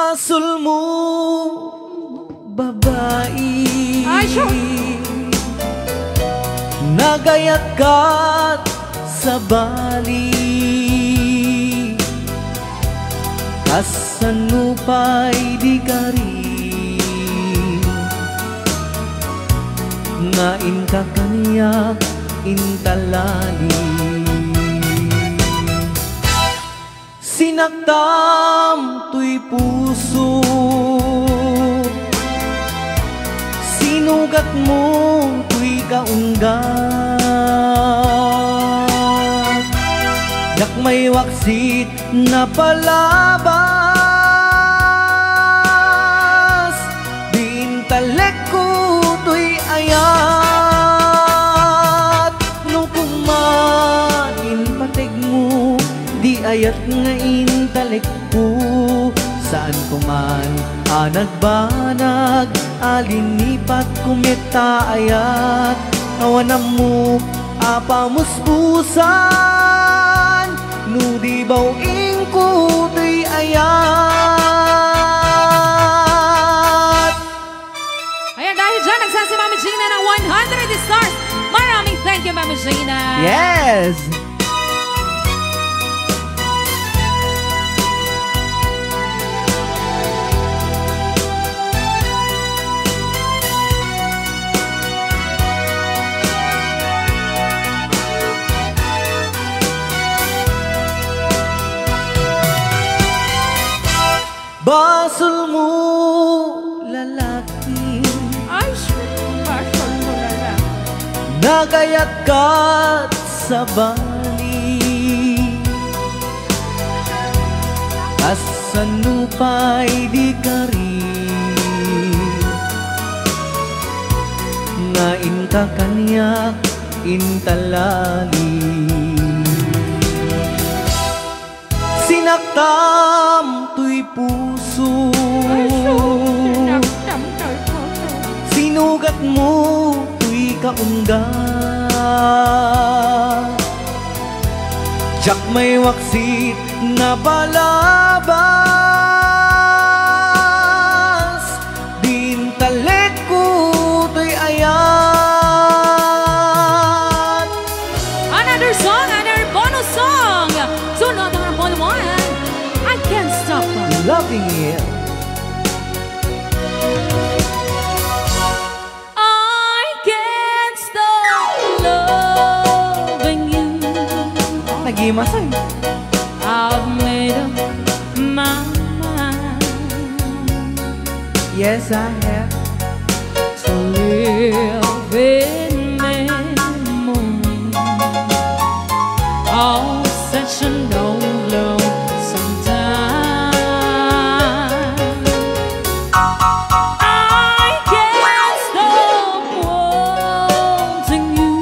Basol mo, babae, nagayat-gat sa bali, kasanupay di ka rin, ngain ka kaniya intalali. Sinaktam tuy puso, sinugat mo tuy kaunggat, yak may waksit na palabas, bintalek ko tuy ayat, no kumain patig mo di ayat nga intalek ko, saan kuman anagbanag alinipat kumita ayat, awan mo apamuspusan, nudi bawing ko tuy ayat. Ayan, dahil dyan nagsasi si Mami Gina ng 100 stars. Maraming thank you, Mami Gina. Yes! Basol mo, lalaki, ay, basol mo lalaki, nagayat-gat sa bali, kasanupay di ka rin, ngain ka kaniya intalali. Sinaktam tuy puso, sinugat mo tuy kaunggat, jak may waksit na balabas, bintalek ko tuy ayat. Another song, another bonus song. Sunod ang volume 1. I can't stop loving it. I can't stop loving you. Nagimasay. I've made up my mind. Yes, I have. To live in memory of such an old love sometime. I can't stop wanting you.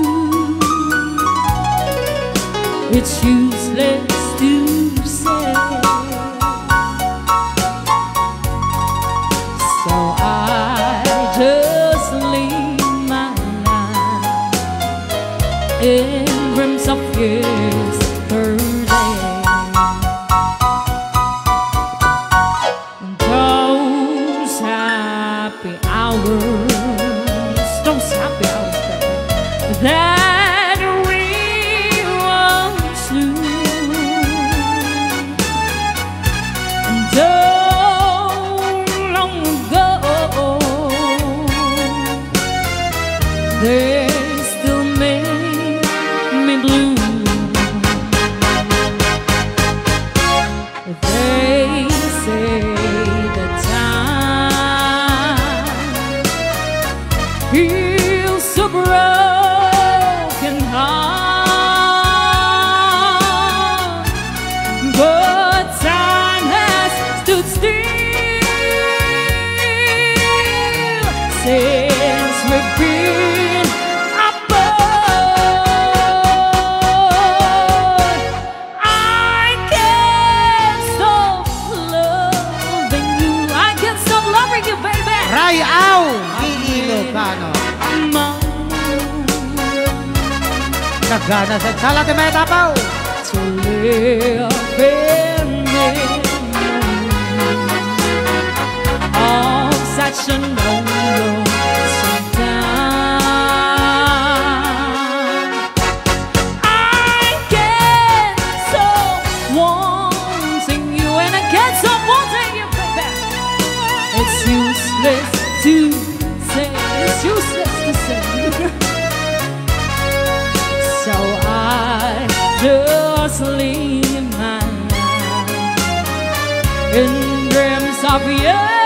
It's useless to say, so I just leave my life in dreams of yesterday. Those happy hours, that we once knew. Long ago, they still make me blue. They say that time heals a broken heart, but time has stood still since we've been apart. I can't stop loving you. I can't stop loving you, baby. Rayaw! Ilocano. Nagana sa sala de metapaw. To live in memory just leave my life in dreams of you.